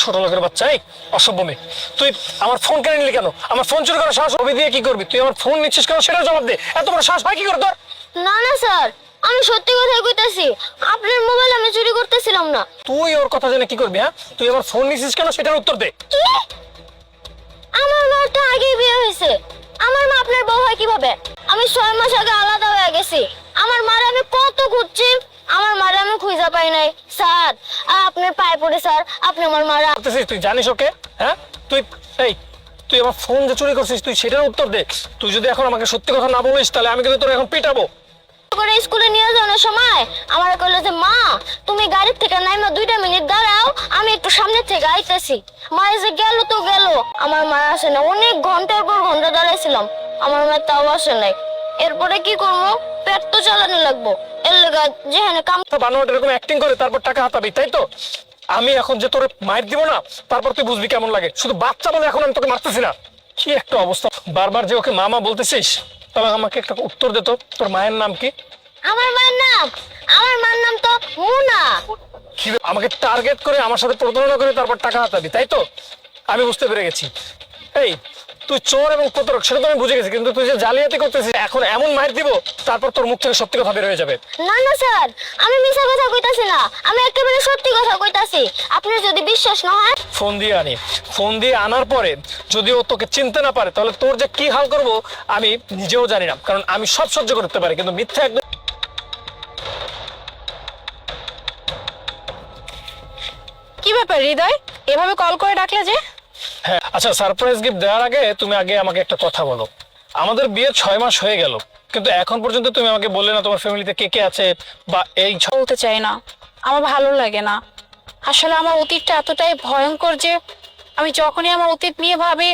ছোট লোকের বাচ্চা, এই অসভ্য মেয়ে। তুই আমার ফোন কেন নিলি কেন? আমার ফোন চুরি করার সাহস হবে দিয়ে কি করবি? তুই আমার ফোন নিচ্ছিস কেন সেটা জবাব দে। এত বড় সাহস হয় কি করে তোর? না না স্যার, আমি সত্যি কথাই কইতাছি, আপনার মোবাইল আমি চুরি করতেছিলাম না। তুই ওর কথা জেনে কি করবি? হ্যাঁ, তুই আমার ফোন নিচ্ছিস কেন সেটার উত্তর দে। কি? আমার মার তো আগেই বিয়ে হয়েছে, আমার মা আপনার বউ হয় কিভাবে? আমি 6 মাস আগে আলাদা হয়ে গেছি। আমার মার আমি কত খুঁজছি, আমার মার আমি খুঁজে পাই নাই। স্যার আপনার পায়ে পড়ে স্যার, আপনি আমার মারা। তুই জানিস ওকে? হ্যাঁ, তুই এই তুই আমার ফোন যে চুরি করছিস তুই সেটার উত্তর দে। তুই যদি এখন আমাকে সত্যি কথা না বলিস তাহলে আমি কিন্তু তোর এখন পিটাবো। করে স্কুলে নিয়ে যাওয়ার সময় আমার কইলো যে মা তুমি গাড়ি থেকে নাইমা 2টা মিনিট দাঁড়াও, আমি একটু সামনে থেকে আইতেছি। মা এসে গেল তো গেল, আমার মা আসে না। অনেক ঘন্টার পর ঘন্টা দাঁড়াইছিলাম, আমার মা তাও আসে নাই। এরপরে কি করবো? পেট তো চালানো লাগবো, এর লেগা যেখানে কাম বানোয়াট এরকম অ্যাক্টিং করে তারপর টাকা হাতাবি, তাই তো? আমি এখন যে তোর মাইর দিব না, তারপর তুই বুঝবি কেমন লাগে। শুধু বাচ্চা বলে এখন আমি তোকে মারতেছি না। কি একটা অবস্থা! বারবার যে ওকে মামা বলতেছিস, তাহলে আমাকে একটা উত্তর দে তো, তোর মায়ের নাম কি? আমার মার নাম তো মুনা। কি আমাকে টার্গেট করে আমার সাথে প্রতারণা করে তারপর টাকা হাতাবি, তাই তো? আমি বুঝতে পেরে গেছি। এই তুই চোর এবং প্রতারক সেটা তো আমি বুঝে গেছি, কিন্তু তুই যে জালিয়াতি করতেছিস এখন এমন মাইর দিব তারপর তোর মুখ থেকে সত্যি কথা বের হয়ে যাবে। না না স্যার, আমি মিছা কথা কইতাছি না, আমি একেবারে সত্যি কথা কইতাছি। আপনার যদি বিশ্বাস না হয় ফোন দিয়ে আনি। ফোন দিয়ে আনার পরে যদি ও তোকে চিনতে না পারে তাহলে তোর যে কি হাল করব আমি নিজেও জানি না, কারণ আমি সব সহ্য করতে পারি কিন্তু মিথ্যা একদম। কি ব্যাপার হৃদয়, এভাবে কল করে ডাকলে যে? হ্যাঁ আচ্ছা, সারপ্রাইজ গিফট দেওয়ার আগে তুমি আগে আমাকে একটা কথা বলো। আমাদের বিয়ে 6 মাস হয়ে গেল, কিন্তু এখন পর্যন্ত তুমি আমাকে বললে না তোমার ফ্যামিলিতে কে কে আছে বা এই বলতে চাই না, আমার ভালো লাগে না। আসলে আমার অতীতটা এতটাই ভয়ঙ্কর যে আমি যখনই আমার অতীত নিয়ে ভাবি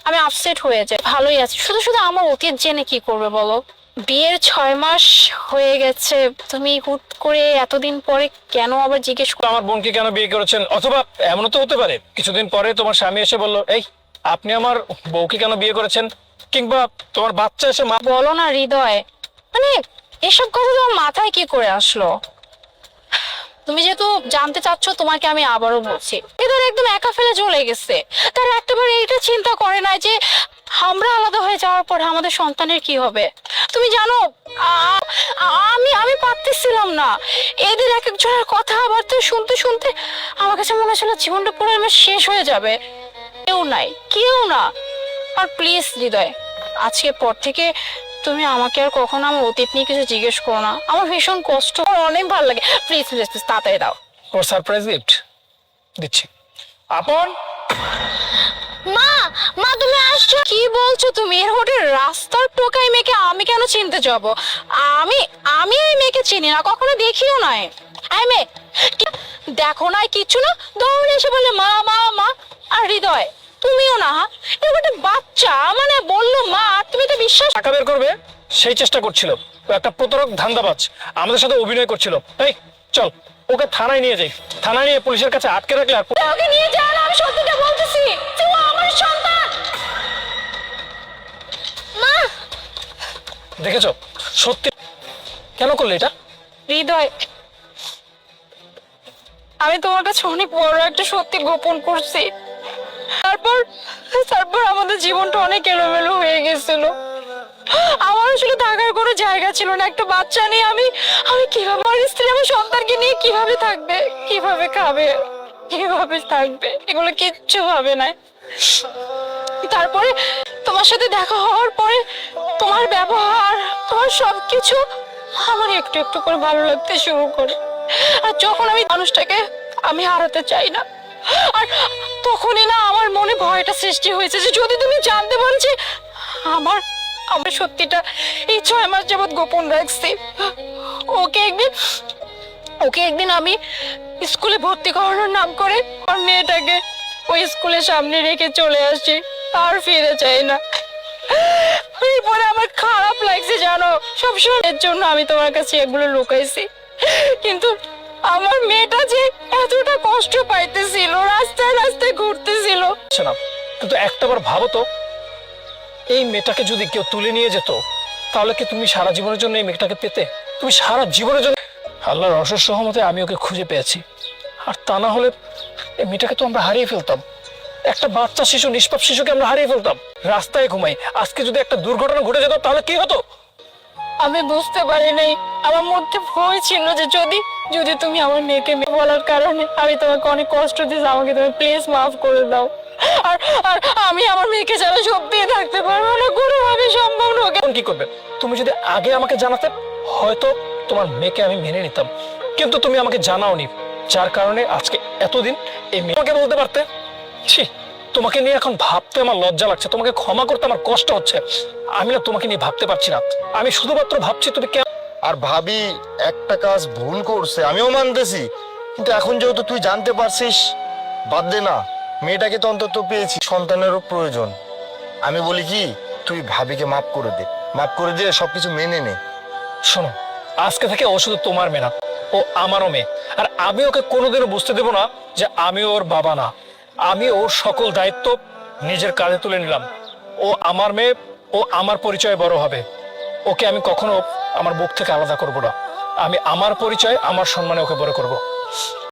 আমি আপসেট হয়ে যাই। ভালোই আছে, শুধু শুধু আমার অতীত জেনে কি করবে বলো? বিয়ের 6 মাস হয়ে গেছে, তুমি হুট করে এতদিন পরে কেন আবার জিজ্ঞেস করো? আমার বোনকে কেন বিয়ে করেছেন, অথবা এমনও তো হতে পারে কিছুদিন পরে তোমার স্বামী এসে বললো এই আপনি আমার বউকে কেন বিয়ে করেছেন, কিংবা তোমার বাচ্চা এসে মা। বলো না হৃদয়, মানে এসব কথা তোমার মাথায় কি করে আসলো? তুমি যেহেতু জানতে চাচ্ছ তোমাকে আমি আবারও বলছি, এদের একদম একা ফেলে চলে গেছে। তারা একটাবার এইটা চিন্তা করে না যে আমরা আলাদা হয়ে যাওয়ার পর আমাদের সন্তানের কি হবে। তুমি জানো আমি আমি পারতেছিলাম না এদের এক একজনের কথাবার্তা শুনতে শুনতে। আমার কাছে মনে হচ্ছিল জীবনটা পুরো আমার শেষ হয়ে যাবে। কেউ নাই, কেউ না। আর প্লিজ হৃদয়, আজকের পর থেকে তুমি আমাকে আর কখনো আমার অতীত নিয়ে কিছু জিজ্ঞেস করো না। আমার ভীষণ কষ্ট, আমার অনেক ভালো লাগে। প্লিজ প্লিজ প্লিজ তাড়াতাড়ি দাও। ওর সারপ্রাইজ গিফট দিচ্ছি। আপন মা, মা তুমি আসছো? কি বলছো তুমি? এর হোটেল রাস্তার টোকাই মেয়েকে আমি কেন চিনতে যাব? আমি আমি এই মেয়েকে চিনি না, কখনো দেখিও নাই। এই মেয়ে দেখো না কিছু না, দৌড়ে এসে বলে মা মা মা। আর হৃদয় তুমিও না, এটা একটা বাচ্চা মানে বললো মা, তুমি তো বিশ্বাস। টাকা বের করবে সেই চেষ্টা করছিল, ও একটা প্রতারক ধান্দাবাজ আমাদের সাথে অভিনয় করছিল। এই চল ওকে থানায় নিয়ে যাই, থানায় নিয়ে পুলিশের কাছে আটকে রাখলে আর ওকে নিয়ে যাও না, আমি সত্যিটা বলতেছি যে ও আমার সন্তান। মা দেখেছো সত্যি কেন করলে এটা? হৃদয়, আমি তোমার কাছে অনেক বড় একটা সত্যি গোপন করছি। তারপর তারপর আমাদের জীবনটা অনেক এলোমেলো হয়ে গেছিল। আমার আসলে থাকার কোনো জায়গা ছিল না। একটা বাচ্চা নিয়ে আমি আমি কিভাবে, আমার স্ত্রী আমার সন্তানকে নিয়ে কিভাবে থাকবে, কিভাবে খাবে, কিভাবে থাকবে, এগুলো কিচ্ছু ভাবে না। তারপরে তোমার সাথে দেখা হওয়ার পরে তোমার ব্যবহার, তোমার সবকিছু আমার একটু একটু করে ভালো লাগতে শুরু করে। আর যখন আমি মানুষটাকে আমি হারাতে চাই না, আর তখনই না আমার মনে ভয়টা সৃষ্টি হয়েছে যে যদি তুমি জানতে পারো যে আমার আমার সত্যিটা এই 6 মাস যাবৎ গোপন রাখছি। ওকে একদিন আমি স্কুলে ভর্তি করানোর নাম করে আর মেয়েটাকে ওই স্কুলের সামনে রেখে চলে আসছি, আর ফিরে যাই না। এরপরে আমার খারাপ লাগছে জানো, সবসময় এর জন্য আমি তোমার কাছে এগুলো লুকাইছি। কিন্তু আমার মেয়েটা যে এতটা কষ্ট পাইতেছিল, রাস্তায় রাস্তায় ঘুরতেছিল। না কিন্তু একটাবার ভাবো তো, এই মেয়েটাকে যদি কেউ তুলে নিয়ে যেত তাহলে কি তুমি সারা জীবনের জন্য এই মেয়েটাকে পেতে? তুমি সারা জীবনের জন্য। আল্লাহর অশেষ রহমতে আমি ওকে খুঁজে পেয়েছি, আর তা না হলে এই মেয়েটাকে তো আমরা হারিয়ে ফেলতাম। একটা বাচ্চা শিশু, নিষ্পাপ শিশুকে আমরা হারিয়ে ফেলতাম। রাস্তায় ঘুমাই, আজকে যদি একটা দুর্ঘটনা ঘটে যেত তাহলে কি হতো? আমি বুঝতে পারি নাই, আমার মধ্যে ভয় ছিল যে যদি যদি তুমি আমার মেয়েকে মেয়ে বলার কারণে আমি তোমাকে অনেক কষ্ট দিয়েছি, আমাকে তুমি প্লিজ মাফ করে দাও। আর আর আমি আমার মেয়েকে ছাড়া সত্যি থাকতে পারবো না, কোনোভাবে সম্ভব না। এখন কি করবে? তুমি যদি আগে আমাকে জানাতে হয়তো তোমার মেয়েকে আমি মেনে নিতাম, কিন্তু তুমি আমাকে জানাওনি, যার কারণে আজকে এতদিন এই মেয়েকে বলতে পারতে। ছি, তোমাকে নিয়ে এখন ভাবতে আমার লজ্জা লাগছে, তোমাকে ক্ষমা করতে আমার কষ্ট হচ্ছে। আমি না তোমাকে নিয়ে ভাবতে পারছি না, আমি শুধুমাত্র ভাবছি তুমি কেন। আর ভাবি একটা কাজ ভুল করছে, আমিও মানতেছি, কিন্তু এখন যেহেতু তুই জানতে পারছিস, বাদ দে না, মেয়েটাকে তো অন্তত পেয়েছি, সন্তানেরও প্রয়োজন। আমি বলি কি, তুই ভাবিকে মাফ করে দে, মাফ করে দিয়ে সবকিছু মেনে নে। শোনো, আজকে থেকে ও শুধু তোমার মেয়ে না, ও আমারও মেয়ে। আর আমি ওকে কোনোদিনও বুঝতে দেবো না যে আমি ওর বাবা না। আমি ওর সকল দায়িত্ব নিজের কাঁধে তুলে নিলাম। ও আমার মেয়ে, ও আমার পরিচয়ে বড় হবে। ওকে আমি কখনো আমার বুক থেকে আলাদা করব না। আমি আমার পরিচয়, আমার সম্মানে ওকে বড় করব।